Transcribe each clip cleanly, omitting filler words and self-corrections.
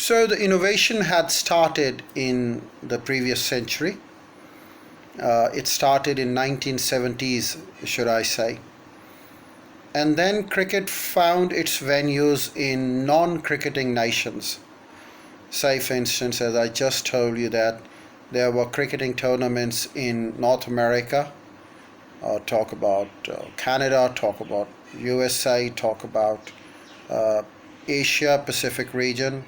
So the innovation had started in the previous century. It started in 1970s, should I say. And then cricket found its venues in non-cricketing nations. Say, for instance, as I just told you, that there were cricketing tournaments in North America. Talk about Canada, talk about USA, talk about uh, Asia Pacific region,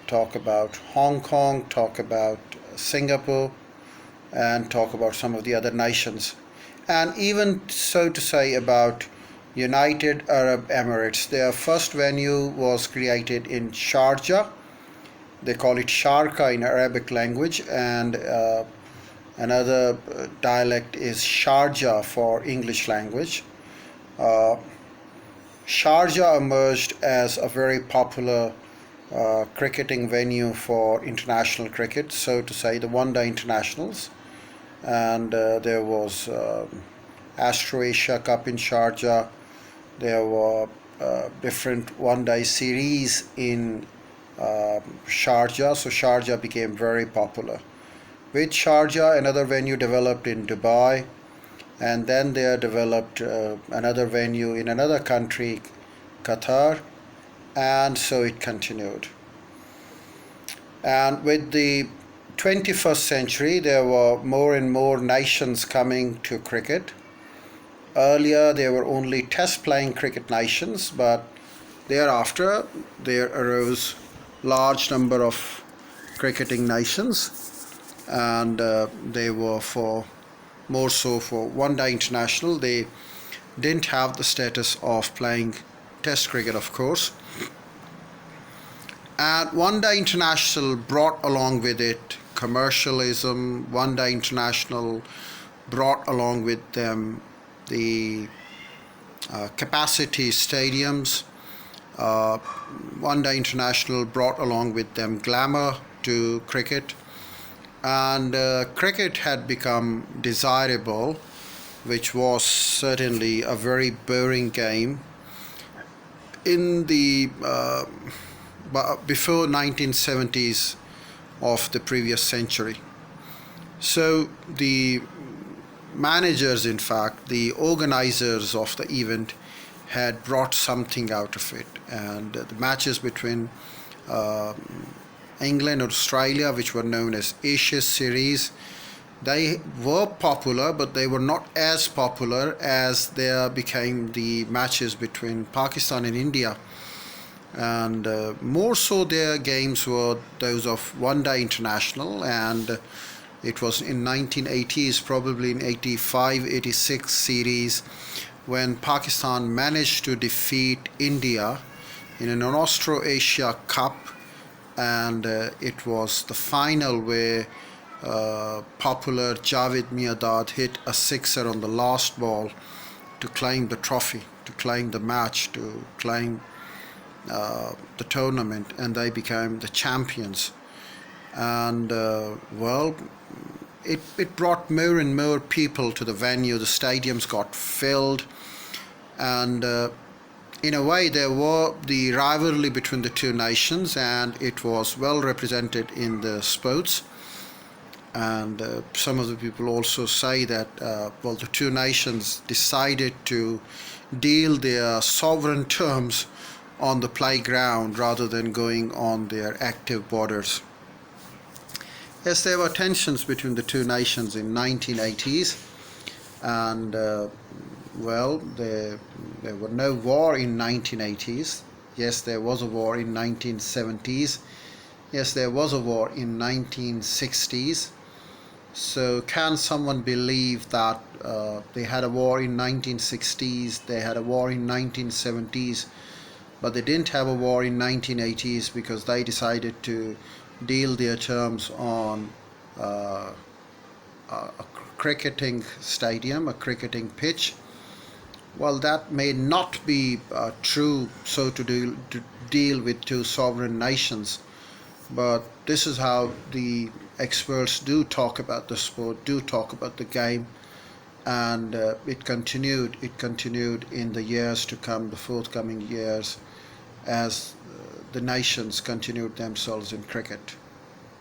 talk about Hong Kong, talk about Singapore, and talk about some of the other nations. And even so to say about United Arab Emirates. Their first venue was created in Sharjah. They call it Sharqa in Arabic language, and another dialect is Sharjah for English language. Uh, Sharjah emerged as a very popular cricketing venue for international cricket, so to say, the one day internationals. And there was Astro Asia Cup in Sharjah. There were different one day series in Sharjah, so Sharjah became very popular. With Sharjah, another venue developed in Dubai, and then they developed another venue in another country, Qatar, and so it continued. And with the 21st century, there were more and more nations coming to cricket. Earlier, there were only test playing cricket nations, but thereafter, there arose large number of cricketing nations, and they were for more so for one day international. They didn't have the status of playing test cricket, of course. And one day international brought along with it commercialism. One day international brought along with them the capacity stadiums. One day international brought along with them glamour to cricket. And cricket had become desirable, which was certainly a very boring game in the before 1970s of the previous century. So the managers, in fact, the organizers of the event, had brought something out of it, and the matches between England and Australia, which were known as Ashes series, they were popular, but they were not as popular as they became the matches between Pakistan and India. And more so, their games were those of one day international, and it was in 1980s, probably in 85, 86 series, when Pakistan managed to defeat India in an Austro-Asia Cup, and it was the final where popular Javed Miandad hit a sixer on the last ball to claim the trophy, to claim the match, to claim the tournament, and they became the champions. And well, it brought more and more people to the venue. The stadiums got filled, and in a way there were the rivalry between the two nations, and it was well represented in the sports. And some of the people also say that well, the two nations decided to deal their sovereign terms on the playground rather than going on their active borders. Yes, there were tensions between the two nations in 1980s, and well, there were no war in 1980s. Yes, there was a war in 1970s. Yes, there was a war in 1960s. So can someone believe that they had a war in 1960s, they had a war in 1970s, but they didn't have a war in 1980s because they decided to deal their terms on a cricketing stadium, a cricketing pitch? Well, that may not be true, so to deal with two sovereign nations, but this is how the experts do talk about the sport, do talk about the game, and it continued in the years to come, the forthcoming years, as the nations continued themselves in cricket.